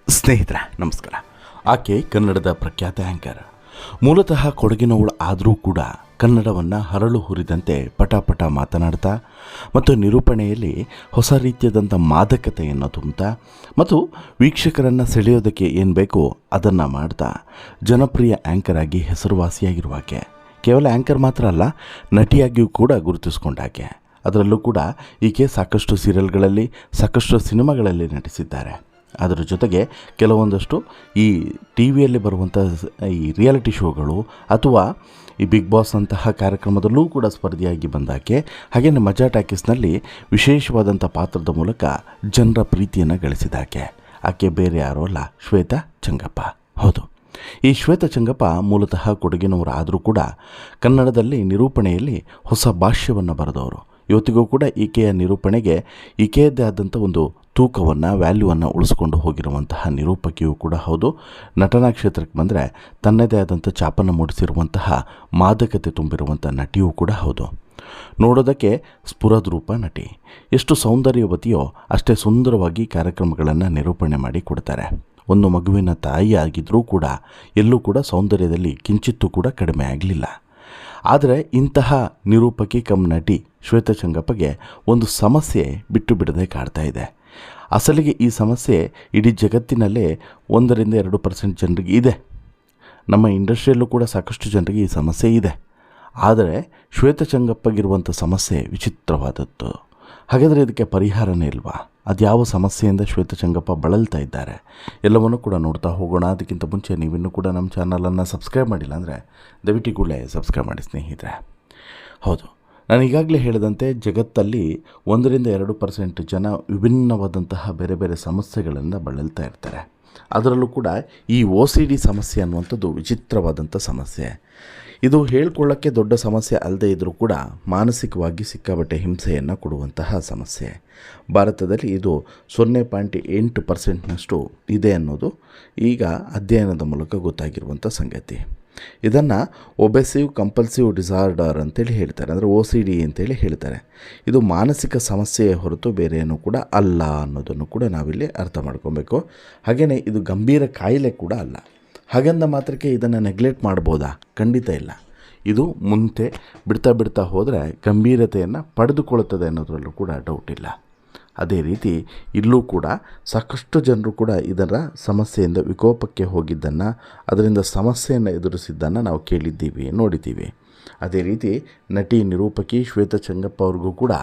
ಸ್ನೇಹಿತರೆ ನಮಸ್ಕಾರ. ಆಕೆ ಕನ್ನಡದ ಪ್ರಖ್ಯಾತ ಆ್ಯಂಕರ್. ಮೂಲತಃ ಕೊಡಗಿನವಳು ಆದರೂ ಕೂಡ ಕನ್ನಡವನ್ನು ಹರಳು ಹುರಿದಂತೆ ಪಟಾಪಟ ಮಾತನಾಡ್ತಾ ಮತ್ತು ನಿರೂಪಣೆಯಲ್ಲಿ ಹೊಸ ರೀತಿಯಾದಂಥ ಮಾದಕತೆಯನ್ನು ತುಂಬುತ್ತಾ ಮತ್ತು ವೀಕ್ಷಕರನ್ನು ಸೆಳೆಯೋದಕ್ಕೆ ಏನು ಬೇಕೋ ಅದನ್ನು ಮಾಡ್ತಾ ಜನಪ್ರಿಯ ಆ್ಯಂಕರ್ ಆಗಿ ಹೆಸರುವಾಸಿಯಾಗಿರುವ ಆಕೆ ಕೇವಲ ಆ್ಯಂಕರ್ ಮಾತ್ರ ಅಲ್ಲ, ನಟಿಯಾಗಿಯೂ ಕೂಡ ಗುರುತಿಸಿಕೊಂಡಾಕೆ. ಅದರಲ್ಲೂ ಕೂಡ ಈಕೆ ಸಾಕಷ್ಟು ಸೀರಿಯಲ್ಗಳಲ್ಲಿ ಸಾಕಷ್ಟು ಸಿನಿಮಾಗಳಲ್ಲಿ ನಟಿಸಿದ್ದಾರೆ. ಅದರ ಜೊತೆಗೆ ಕೆಲವೊಂದಷ್ಟು ಈ ಟಿ ವಿಯಲ್ಲಿ ಬರುವಂಥ ಈ ರಿಯಾಲಿಟಿ ಶೋಗಳು ಅಥವಾ ಈ ಬಿಗ್ ಬಾಸ್ ಅಂತಹ ಕಾರ್ಯಕ್ರಮದಲ್ಲೂ ಕೂಡ ಸ್ಪರ್ಧಿಯಾಗಿ ಬಂದಾಕೆ. ಹಾಗೆಯೇ ಮಜಾ ಟಾಕೀಸ್ನಲ್ಲಿ ವಿಶೇಷವಾದಂಥ ಪಾತ್ರದ ಮೂಲಕ ಜನರ ಪ್ರೀತಿಯನ್ನು ಗಳಿಸಿದಾಕೆ. ಆಕೆ ಬೇರೆ ಯಾರೂ ಅಲ್ಲ, ಶ್ವೇತಾ ಚಂಗಪ್ಪ. ಹೌದು, ಈ ಶ್ವೇತಾ ಚಂಗಪ್ಪ ಮೂಲತಃ ಕೊಡಗಿನವರು ಆದರೂ ಕೂಡ ಕನ್ನಡದಲ್ಲಿ ನಿರೂಪಣೆಯಲ್ಲಿ ಹೊಸ ಭಾಷ್ಯವನ್ನು ಬರೆದವರು. ಇವತ್ತಿಗೂ ಕೂಡ ಈಕೆಯ ನಿರೂಪಣೆಗೆ ಈಕೆಯದ್ದೇ ಆದಂಥ ಒಂದು ತೂಕವನ್ನು ವ್ಯಾಲ್ಯೂವನ್ನು ಉಳಿಸ್ಕೊಂಡು ಹೋಗಿರುವಂತಹ ನಿರೂಪಕಿಯೂ ಕೂಡ ಹೌದು. ನಟನಾ ಕ್ಷೇತ್ರಕ್ಕೆ ಬಂದರೆ ತನ್ನದೇ ಆದಂಥ ಛಾಪನ್ನು ಮೂಡಿಸಿರುವಂತಹ ಮಾದಕತೆ ತುಂಬಿರುವಂಥ ನಟಿಯೂ ಕೂಡ ಹೌದು. ನೋಡೋದಕ್ಕೆ ಸ್ಫುರದ್ರೂಪ ನಟಿ. ಎಷ್ಟು ಸೌಂದರ್ಯವತಿಯೋ ಅಷ್ಟೇ ಸುಂದರವಾಗಿ ಕಾರ್ಯಕ್ರಮಗಳನ್ನು ನಿರೂಪಣೆ ಮಾಡಿ ಕೊಡ್ತಾರೆ. ಒಂದು ಮಗುವಿನ ತಾಯಿ ಆಗಿದ್ದರೂ ಕೂಡ ಎಲ್ಲೂ ಕೂಡ ಸೌಂದರ್ಯದಲ್ಲಿ ಕಿಂಚಿತ್ತೂ ಕೂಡ ಕಡಿಮೆ ಆಗಲಿಲ್ಲ. ಆದರೆ ಇಂತಹ ನಿರೂಪಕಿ ಕಮ್ ನಟಿ ಶ್ವೇತಾ ಚಂಗಪ್ಪಗೆ ಒಂದು ಸಮಸ್ಯೆ ಬಿಟ್ಟು ಬಿಡದೆ ಕಾಡ್ತಾ ಇದೆ. ಅಸಲಿಗೆ ಈ ಸಮಸ್ಯೆ ಇಡೀ ಜಗತ್ತಿನಲ್ಲೇ 1-2% ಜನರಿಗೆ ಇದೆ. ನಮ್ಮ ಇಂಡಸ್ಟ್ರಿಯಲ್ಲೂ ಕೂಡ ಸಾಕಷ್ಟು ಜನರಿಗೆ ಈ ಸಮಸ್ಯೆ ಇದೆ. ಆದರೆ ಶ್ವೇತಾ ಚಂಗಪ್ಪಗಿರುವಂಥ ಸಮಸ್ಯೆ ವಿಚಿತ್ರವಾದದ್ದು. ಹಾಗಾದರೆ ಇದಕ್ಕೆ ಪರಿಹಾರನೇ ಇಲ್ವಾ? ಅದ್ಯಾವ ಸಮಸ್ಯೆಯಿಂದ ಶ್ವೇತಾ ಚಂಗಪ್ಪ ಬಳಲ್ತಾ ಇದ್ದಾರೆ ಎಲ್ಲವನ್ನೂ ಕೂಡ ನೋಡ್ತಾ ಹೋಗೋಣ. ಅದಕ್ಕಿಂತ ಮುಂಚೆ ನೀವಿನ್ನೂ ಕೂಡ ನಮ್ಮ ಚಾನಲನ್ನು ಸಬ್ಸ್ಕ್ರೈಬ್ ಮಾಡಿಲ್ಲ ಅಂದರೆ ದಯವಿಟ್ಟು ಕೂಡಲೇ ಸಬ್ಸ್ಕ್ರೈಬ್ ಮಾಡಿ ಸ್ನೇಹಿತರೆ. ಹೌದು, ನಾನು ಈಗಾಗಲೇ ಹೇಳಿದಂತೆ ಜಗತ್ತಲ್ಲಿ 1-2% ಜನ ವಿಭಿನ್ನವಾದಂತಹ ಬೇರೆ ಬೇರೆ ಸಮಸ್ಯೆಗಳನ್ನು ಬಳಲ್ತಾ ಇರ್ತಾರೆ. ಅದರಲ್ಲೂ ಕೂಡ ಈ OCD ಸಮಸ್ಯೆ ಅನ್ನುವಂಥದ್ದು ವಿಚಿತ್ರವಾದಂಥ ಸಮಸ್ಯೆ. ಇದು ಹೇಳ್ಕೊಳ್ಳೋಕ್ಕೆ ದೊಡ್ಡ ಸಮಸ್ಯೆ ಅಲ್ಲದೇ ಇದ್ದರೂ ಕೂಡ ಮಾನಸಿಕವಾಗಿ ಸಿಕ್ಕಾಬಟ್ಟೆ ಹಿಂಸೆಯನ್ನು ಕೊಡುವಂತಹ ಸಮಸ್ಯೆ. ಭಾರತದಲ್ಲಿ ಇದು 0.8% ಇದೆ ಅನ್ನೋದು ಈಗ ಅಧ್ಯಯನದ ಮೂಲಕ ಗೊತ್ತಾಗಿರುವಂಥ ಸಂಗತಿ. ಇದನ್ನು ಒಬೆಸಿವ್ ಕಂಪಲ್ಸಿವ್ ಡಿಸಾರ್ಡರ್ ಅಂತೇಳಿ ಹೇಳ್ತಾರೆ, ಅಂದರೆ OCD ಅಂತೇಳಿ ಹೇಳ್ತಾರೆ. ಇದು ಮಾನಸಿಕ ಸಮಸ್ಯೆಯ ಹೊರತು ಬೇರೆ ಏನೂ ಕೂಡ ಅಲ್ಲ ಅನ್ನೋದನ್ನು ಕೂಡ ನಾವಿಲ್ಲಿ ಅರ್ಥ ಮಾಡ್ಕೊಬೇಕು. ಹಾಗೆಯೇ ಇದು ಗಂಭೀರ ಕಾಯಿಲೆ ಕೂಡ ಅಲ್ಲ. ಹಾಗಂದ ಮಾತ್ರಕ್ಕೆ ಇದನ್ನು ನೆಗ್ಲೆಕ್ಟ್ ಮಾಡ್ಬೋದಾ? ಖಂಡಿತ ಇಲ್ಲ. ಇದು ಮುಂದೆ ಬಿಡ್ತಾ ಹೋದರೆ ಗಂಭೀರತೆಯನ್ನು ಪಡೆದುಕೊಳ್ಳುತ್ತದೆ ಅನ್ನೋದ್ರಲ್ಲೂ ಕೂಡ ಡೌಟ್ ಇಲ್ಲ. ಅದೇ ರೀತಿ ಇಲ್ಲೂ ಕೂಡ ಸಾಕಷ್ಟು ಜನರು ಕೂಡ ಇದರ ಸಮಸ್ಯೆಯಿಂದ ವಿಕೋಪಕ್ಕೆ ಹೋಗಿದ್ದನ್ನು, ಅದರಿಂದ ಸಮಸ್ಯೆಯನ್ನು ಎದುರಿಸಿದ್ದನ್ನು ನಾವು ಕೇಳಿದ್ದೀವಿ, ನೋಡಿದ್ದೀವಿ. ಅದೇ ರೀತಿ ನಟಿ ನಿರೂಪಕಿ ಶ್ವೇತಾ ಚಂಗಪ್ಪ ಅವ್ರಿಗೂ ಕೂಡ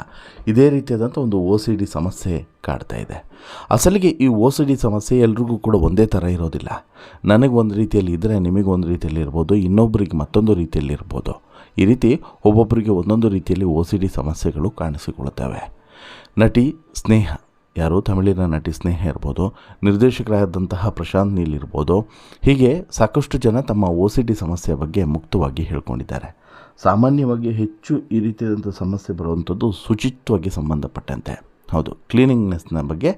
ಇದೇ ರೀತಿಯಾದಂಥ ಒಂದು OCD ಸಮಸ್ಯೆ ಕಾಡ್ತಾ ಇದೆ. ಅಸಲಿಗೆ ಈ OCD ಸಮಸ್ಯೆ ಎಲ್ರಿಗೂ ಕೂಡ ಒಂದೇ ಥರ ಇರೋದಿಲ್ಲ. ನನಗೆ ಒಂದು ರೀತಿಯಲ್ಲಿ ಇದ್ದರೆ ನಿಮಗೆ ಒಂದು ರೀತಿಯಲ್ಲಿ ಇರ್ಬೋದು, ಇನ್ನೊಬ್ಬರಿಗೆ ಮತ್ತೊಂದು ರೀತಿಯಲ್ಲಿ ಇರ್ಬೋದು. ಈ ರೀತಿ ಒಬ್ಬೊಬ್ಬರಿಗೆ ಒಂದೊಂದು ರೀತಿಯಲ್ಲಿ OCD ಸಮಸ್ಯೆಗಳು ಕಾಣಿಸಿಕೊಳ್ಳುತ್ತವೆ. ನಟಿ ಸ್ನೇಹ, ಯಾರು ತಮಿಳಿನ ನಟಿ ಸ್ನೇಹ ಇರ್ಬೋದು, ನಿರ್ದೇಶಕರಾದಂತಹ ಪ್ರಶಾಂತ್ ನೀಲ್ ಇರ್ಬೋದು, ಹೀಗೆ ಸಾಕಷ್ಟು ಜನ ತಮ್ಮ OCD ಸಮಸ್ಯೆ ಬಗ್ಗೆ ಮುಕ್ತವಾಗಿ ಹೇಳ್ಕೊಂಡಿದ್ದಾರೆ. ಸಾಮಾನ್ಯವಾಗಿ ಹೆಚ್ಚು ಈ ರೀತಿಯಾದಂಥ ಸಮಸ್ಯೆ ಬರುವಂಥದ್ದು ಶುಚಿತ್ವಕ್ಕೆ ಸಂಬಂಧಪಟ್ಟಂತೆ. ಹೌದು, ಕ್ಲೀನಿಂಗ್ನೆಸ್ನ ಬಗ್ಗೆ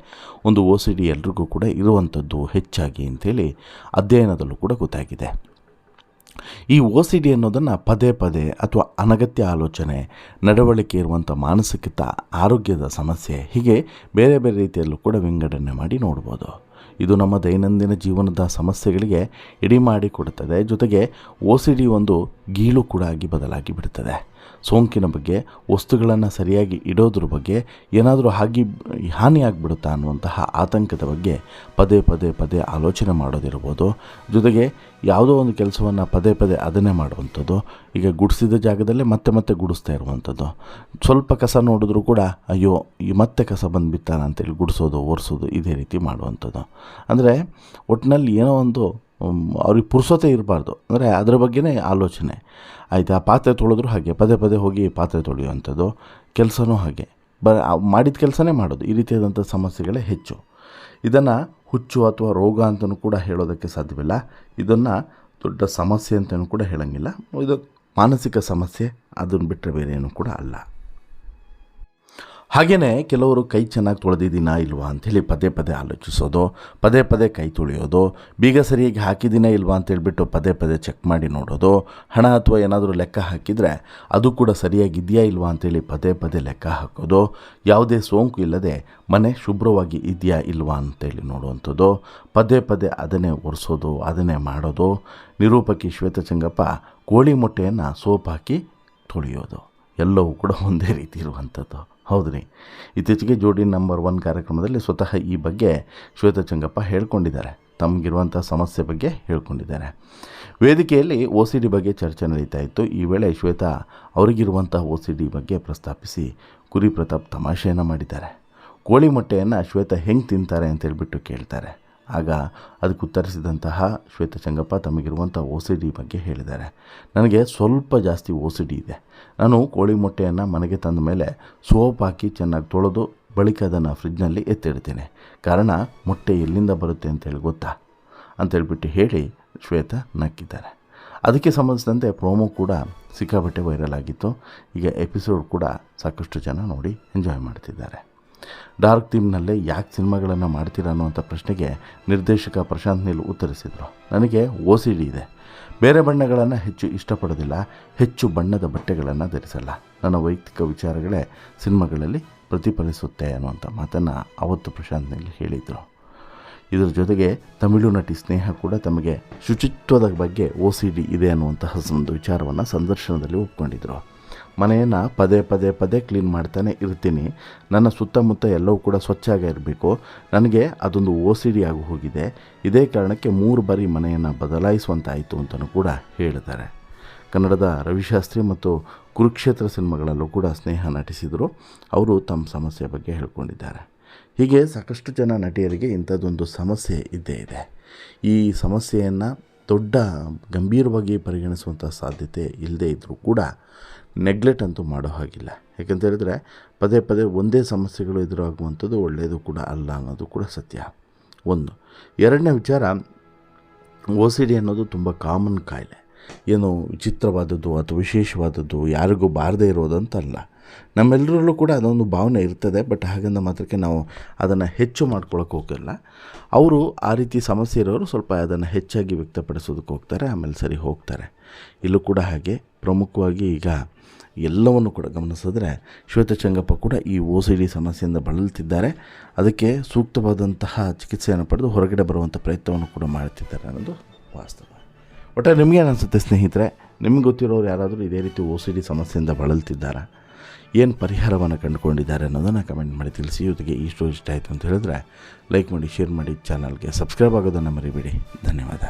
ಒಂದು OCD ಎಲ್ರಿಗೂ ಕೂಡ ಇರುವಂಥದ್ದು ಹೆಚ್ಚಾಗಿ ಅಂಥೇಳಿ ಅಧ್ಯಯನದಲ್ಲೂ ಕೂಡ ಗೊತ್ತಾಗಿದೆ. ಈ OCD ಅನ್ನೋದನ್ನು ಪದೇ ಪದೇ ಅಥವಾ ಅನಗತ್ಯ ಆಲೋಚನೆ, ನಡವಳಿಕೆ ಇರುವಂಥ ಮಾನಸಿಕ ಆರೋಗ್ಯದ ಸಮಸ್ಯೆ, ಹೀಗೆ ಬೇರೆ ಬೇರೆ ರೀತಿಯಲ್ಲೂ ಕೂಡ ವಿಂಗಡಣೆ ಮಾಡಿ ನೋಡ್ಬೋದು. ಇದು ನಮ್ಮ ದೈನಂದಿನ ಜೀವನದ ಸಮಸ್ಯೆಗಳಿಗೆ ಎಡೆ ಮಾಡಿ ಕೊಡುತ್ತದೆ. ಜೊತೆಗೆ OCD ಒಂದು ಗೀಳು ಕೂಡ ಆಗಿ ಬದಲಾಗಿ ಬಿಡುತ್ತದೆ. ಸೋಂಕಿನ ಬಗ್ಗೆ, ವಸ್ತುಗಳನ್ನು ಸರಿಯಾಗಿ ಇಡೋದ್ರ ಬಗ್ಗೆ, ಏನಾದರೂ ಹಾನಿಯಾಗಿಬಿಡುತ್ತಾ ಅನ್ನುವಂತಹ ಆತಂಕದ ಬಗ್ಗೆ ಪದೇ ಪದೇ ಆಲೋಚನೆ ಮಾಡೋದಿರ್ಬೋದು. ಜೊತೆಗೆ ಯಾವುದೋ ಒಂದು ಕೆಲಸವನ್ನು ಪದೇ ಅದನ್ನೇ ಮಾಡುವಂಥದ್ದು. ಈಗ ಗುಡಿಸಿದ ಜಾಗದಲ್ಲೇ ಮತ್ತೆ ಗುಡಿಸ್ತಾ ಇರುವಂಥದ್ದು. ಸ್ವಲ್ಪ ಕಸ ನೋಡಿದ್ರೂ ಕೂಡ ಅಯ್ಯೋ ಮತ್ತೆ ಕಸ ಬಂದುಬಿಡ್ತಾನ ಅಂತೇಳಿ ಗುಡಿಸೋದು, ಒರೆಸೋದು, ಇದೇ ರೀತಿ ಮಾಡುವಂಥದ್ದು. ಅಂದರೆ ಒಟ್ಟಿನಲ್ಲಿ ಏನೋ ಒಂದು ಅವ್ರಿಗೆ ಪುರ್ಸೊತೆ ಇರಬಾರ್ದು, ಅಂದರೆ ಅದರ ಬಗ್ಗೆನೇ ಆಲೋಚನೆ. ಆಯಿತಾ, ಪಾತ್ರೆ ತೊಳೆದ್ರು ಹಾಗೆ ಪದೇ ಹೋಗಿ ಪಾತ್ರೆ ತೊಳೆಯುವಂಥದ್ದು, ಕೆಲಸನೂ ಹಾಗೆ ಮಾಡಿದ ಕೆಲಸನೇ ಮಾಡೋದು. ಈ ರೀತಿಯಾದಂಥ ಸಮಸ್ಯೆಗಳೇ ಹೆಚ್ಚು. ಇದನ್ನು ಹುಚ್ಚು ಅಥವಾ ರೋಗ ಅಂತಲೂ ಕೂಡ ಹೇಳೋದಕ್ಕೆ ಸಾಧ್ಯವಿಲ್ಲ. ಇದನ್ನು ದೊಡ್ಡ ಸಮಸ್ಯೆ ಅಂತಲೂ ಕೂಡ ಹೇಳೋಂಗಿಲ್ಲ. ಇದು ಮಾನಸಿಕ ಸಮಸ್ಯೆ, ಅದನ್ನು ಬಿಟ್ಟರೆ ಬೇರೆ ಏನೂ ಕೂಡ ಅಲ್ಲ. ಹಾಗೆಯೇ ಕೆಲವರು ಕೈ ಚೆನ್ನಾಗಿ ತೊಳೆದಿದ್ದೀನಾ ಇಲ್ವಾ ಅಂಥೇಳಿ ಪದೇ ಪದೇ ಆಲೋಚಿಸೋದು, ಪದೇ ಪದೇ ಕೈ ತೊಳೆಯೋದು, ಬೀಗ ಸರಿಯಾಗಿ ಹಾಕಿದ್ದೀನಾ ಇಲ್ವಾ ಅಂತೇಳ್ಬಿಟ್ಟು ಪದೇ ಪದೇ ಚೆಕ್ ಮಾಡಿ ನೋಡೋದು, ಹಣ ಅಥವಾ ಏನಾದರೂ ಲೆಕ್ಕ ಹಾಕಿದರೆ ಅದು ಕೂಡ ಸರಿಯಾಗಿದೆಯಾ ಇಲ್ವಾ ಅಂತೇಳಿ ಪದೇ ಪದೇ ಲೆಕ್ಕ ಹಾಕೋದು, ಯಾವುದೇ ಸೋಂಕು ಇಲ್ಲದೆ ಮನೆ ಶುಭ್ರವಾಗಿ ಇದೆಯಾ ಇಲ್ವಾ ಅಂತೇಳಿ ನೋಡುವಂಥದ್ದು, ಪದೇ ಪದೇ ಅದನ್ನೇ ಒರೆಸೋದು, ಅದನ್ನೇ ಮಾಡೋದು. ನಿರೂಪಕಿ ಶ್ವೇತಚಂಗಪ್ಪ ಕೋಳಿ ಮೊಟ್ಟೆಯನ್ನು ಸೋಪ್ ಹಾಕಿ ತೊಳೆಯೋದು ಎಲ್ಲವೂ ಕೂಡ ಒಂದೇ ರೀತಿ ಇರುವಂಥದ್ದು. ಹೌದು ರೀ, ಇತ್ತೀಚೆಗೆ ಜೋಡಿ ನಂಬರ್ 1 ಕಾರ್ಯಕ್ರಮದಲ್ಲಿ ಸ್ವತಃ ಈ ಬಗ್ಗೆ ಶ್ವೇತಚಂಗಪ್ಪ ಹೇಳ್ಕೊಂಡಿದ್ದಾರೆ, ತಮಗಿರುವಂಥ ಸಮಸ್ಯೆ ಬಗ್ಗೆ ಹೇಳ್ಕೊಂಡಿದ್ದಾರೆ. ವೇದಿಕೆಯಲ್ಲಿ OCD ಬಗ್ಗೆ ಚರ್ಚೆ ನಡೀತಾ ಇತ್ತು. ಈ ವೇಳೆ ಶ್ವೇತಾ ಅವರಿಗಿರುವಂಥ OCD ಬಗ್ಗೆ ಪ್ರಸ್ತಾಪಿಸಿ ಕುರಿ ಪ್ರತಾಪ್ ತಮಾಷೆಯನ್ನು ಮಾಡಿದ್ದಾರೆ. ಕೋಳಿ ಮೊಟ್ಟೆಯನ್ನು ಶ್ವೇತಾ ಹೆಂಗೆ ತಿಂತಾರೆ ಅಂತೇಳ್ಬಿಟ್ಟು ಕೇಳ್ತಾರೆ. ಆಗ ಅದಕ್ಕೆ ಉತ್ತರಿಸಿದಂತಹ ಶ್ವೇತಚಂಗಪ್ಪ ತಮಗಿರುವಂಥ OCD ಬಗ್ಗೆ ಹೇಳಿದ್ದಾರೆ. ನನಗೆ ಸ್ವಲ್ಪ ಜಾಸ್ತಿ OCD ಇದೆ. ನಾನು ಕೋಳಿ ಮೊಟ್ಟೆಯನ್ನು ಮನೆಗೆ ತಂದ ಮೇಲೆ ಸೋಪ್ ಹಾಕಿ ಚೆನ್ನಾಗಿ ತೊಳೆದು ಬಳಿಕ ಅದನ್ನು ಫ್ರಿಡ್ಜ್ನಲ್ಲಿ ಎತ್ತಿಡ್ತೇನೆ. ಕಾರಣ ಮೊಟ್ಟೆ ಎಲ್ಲಿಂದ ಬರುತ್ತೆ ಅಂತೇಳಿ ಗೊತ್ತಾ ಅಂತೇಳ್ಬಿಟ್ಟು ಹೇಳಿ ಶ್ವೇತಾ ನಕ್ಕಿದ್ದಾರೆ. ಅದಕ್ಕೆ ಸಂಬಂಧಿಸಿದಂತೆ ಪ್ರೋಮೋ ಕೂಡ ಸಿಕ್ಕಾಪಟ್ಟೆ ವೈರಲ್ ಆಗಿತ್ತು. ಈಗ ಎಪಿಸೋಡ್ ಕೂಡ ಸಾಕಷ್ಟು ಜನ ನೋಡಿ ಎಂಜಾಯ್ ಮಾಡ್ತಿದ್ದಾರೆ. ಡಾರ್ಕ್ ಥೀಮ್ನಲ್ಲೇ ಯಾಕೆ ಸಿನಿಮಾಗಳನ್ನು ಮಾಡ್ತೀರಾ ಅನ್ನುವಂಥ ಪ್ರಶ್ನೆಗೆ ನಿರ್ದೇಶಕ ಪ್ರಶಾಂತ್ ನೀಲ್ ಉತ್ತರಿಸಿದರು. ನನಗೆ OCD ಇದೆ. ಬೇರೆ ಬಣ್ಣಗಳನ್ನು ಹೆಚ್ಚು ಇಷ್ಟಪಡೋದಿಲ್ಲ, ಹೆಚ್ಚು ಬಣ್ಣದ ಬಟ್ಟೆಗಳನ್ನು ಧರಿಸಲ್ಲ. ನನ್ನ ವೈಯಕ್ತಿಕ ವಿಚಾರಗಳೇ ಸಿನಿಮಾಗಳಲ್ಲಿ ಪ್ರತಿಫಲಿಸುತ್ತೆ ಅನ್ನುವಂಥ ಮಾತನ್ನು ಅವತ್ತು ಪ್ರಶಾಂತ್ ನೀಲ್ ಹೇಳಿದರು. ಇದರ ಜೊತೆಗೆ ತಮಿಳು ನಟಿ ಸ್ನೇಹ ಕೂಡ ತಮಗೆ ಶುಚಿತ್ವದ ಬಗ್ಗೆ OCD ಇದೆ ಅನ್ನುವಂತಹ ಒಂದು ವಿಚಾರವನ್ನು ಸಂದರ್ಶನದಲ್ಲಿ ಒಪ್ಕೊಂಡಿದ್ದರು. ಮನೆಯನ್ನು ಪದೇ ಪದೇ ಪದೇ ಕ್ಲೀನ್ ಮಾಡ್ತಾನೆ ಇರ್ತೀನಿ. ನನ್ನ ಸುತ್ತಮುತ್ತ ಎಲ್ಲವೂ ಕೂಡ ಸ್ವಚ್ಛಾಗಿ ಇರಬೇಕು. ನನಗೆ ಅದೊಂದು OCD ಆಗಿ ಹೋಗಿದೆ. ಇದೇ ಕಾರಣಕ್ಕೆ 3 ಬಾರಿ ಮನೆಯನ್ನು ಬದಲಾಯಿಸುವಂತಾಯಿತು ಅಂತಲೂ ಕೂಡ ಹೇಳಿದ್ದಾರೆ. ಕನ್ನಡದ ರವಿಶಾಸ್ತ್ರಿ ಮತ್ತು ಕುರುಕ್ಷೇತ್ರ ಸಿನಿಮಾಗಳಲ್ಲೂ ಕೂಡ ಸ್ನೇಹ ನಟಿಸಿದರು. ಅವರು ತಮ್ಮ ಸಮಸ್ಯೆ ಬಗ್ಗೆ ಹೇಳ್ಕೊಂಡಿದ್ದಾರೆ. ಹೀಗೆ ಸಾಕಷ್ಟು ಜನ ನಟಿಯರಿಗೆ ಇಂಥದ್ದೊಂದು ಸಮಸ್ಯೆ ಇದ್ದೇ ಇದೆ. ಈ ಸಮಸ್ಯೆಯನ್ನು ದೊಡ್ಡ ಗಂಭೀರವಾಗಿ ಪರಿಗಣಿಸುವಂಥ ಸಾಧ್ಯತೆ ಇಲ್ಲದೇ ಇದ್ದರೂ ಕೂಡ ನೆಗ್ಲೆಕ್ಟ್ ಅಂತೂ ಮಾಡೋ ಹಾಗಿಲ್ಲ. ಯಾಕಂತ ಹೇಳಿದ್ರೆ ಪದೇ ಪದೇ ಒಂದೇ ಸಮಸ್ಯೆಗಳು ಎದುರಾಗುವಂಥದ್ದು ಒಳ್ಳೆಯದು ಕೂಡ ಅಲ್ಲ ಅನ್ನೋದು ಕೂಡ ಸತ್ಯ. ಒಂದು. ಎರಡನೇ ವಿಚಾರ, OCD ಅನ್ನೋದು ತುಂಬ ಕಾಮನ್ ಕಾಯಿಲೆ. ಏನು ವಿಚಿತ್ರವಾದದ್ದು ಅಥವಾ ವಿಶೇಷವಾದದ್ದು, ಯಾರಿಗೂ ಬಾರದೇ ಇರೋದಂತಲ್ಲ. ನಮ್ಮೆಲ್ಲರಲ್ಲೂ ಕೂಡ ಅದೊಂದು ಭಾವನೆ ಇರ್ತದೆ. ಬಟ್ ಹಾಗಂದ ಮಾತ್ರಕ್ಕೆ ನಾವು ಅದನ್ನು ಹೆಚ್ಚು ಮಾಡ್ಕೊಳಕ್ಕೆ ಹೋಗಲ್ಲ. ಅವರು ಆ ರೀತಿ ಸಮಸ್ಯೆ ಇರೋರು ಸ್ವಲ್ಪ ಅದನ್ನು ಹೆಚ್ಚಾಗಿ ವ್ಯಕ್ತಪಡಿಸೋದಕ್ಕೆ ಹೋಗ್ತಾರೆ, ಆಮೇಲೆ ಸರಿ ಹೋಗ್ತಾರೆ. ಇಲ್ಲೂ ಕೂಡ ಹಾಗೆ ಪ್ರಮುಖವಾಗಿ ಈಗ ಎಲ್ಲವನ್ನು ಕೂಡ ಗಮನಿಸಿದ್ರೆ ಶ್ವೇತಚಂಗಪ್ಪ ಕೂಡ ಈ OCD ಸಮಸ್ಯೆಯಿಂದ ಬಳಲ್ತಿದ್ದಾರೆ. ಅದಕ್ಕೆ ಸೂಕ್ತವಾದಂತಹ ಚಿಕಿತ್ಸೆಯನ್ನು ಪಡೆದು ಹೊರಗಡೆ ಬರುವಂಥ ಪ್ರಯತ್ನವನ್ನು ಕೂಡ ಮಾಡ್ತಿದ್ದಾರೆ ಅನ್ನೋದು ವಾಸ್ತವ. ಒಟ್ಟಾರೆ ನಿಮಗೇನು ಅನಿಸುತ್ತೆ ಸ್ನೇಹಿತರೆ? ನಿಮಗೆ ಗೊತ್ತಿರೋರು ಯಾರಾದರೂ ಇದೇ ರೀತಿ OCD ಸಮಸ್ಯೆಯಿಂದ ಬಳಲ್ತಿದ್ದಾರಾ? ಏನು ಪರಿಹಾರವನ್ನು ಕಂಡುಕೊಂಡಿದ್ದಾರೆ ಅನ್ನೋದನ್ನು ಕಮೆಂಟ್ ಮಾಡಿ ತಿಳಿಸಿ. ಜೊತೆಗೆ ಈ ಸ್ಟೋರಿ ಇಷ್ಟ ಆಯಿತು ಅಂತ ಹೇಳಿದ್ರೆ ಲೈಕ್ ಮಾಡಿ, ಶೇರ್ ಮಾಡಿ, ಚಾನಲ್ಗೆ ಸಬ್ಸ್ಕ್ರೈಬ್ ಆಗೋದನ್ನು ಮರಿಬೇಡಿ. ಧನ್ಯವಾದ.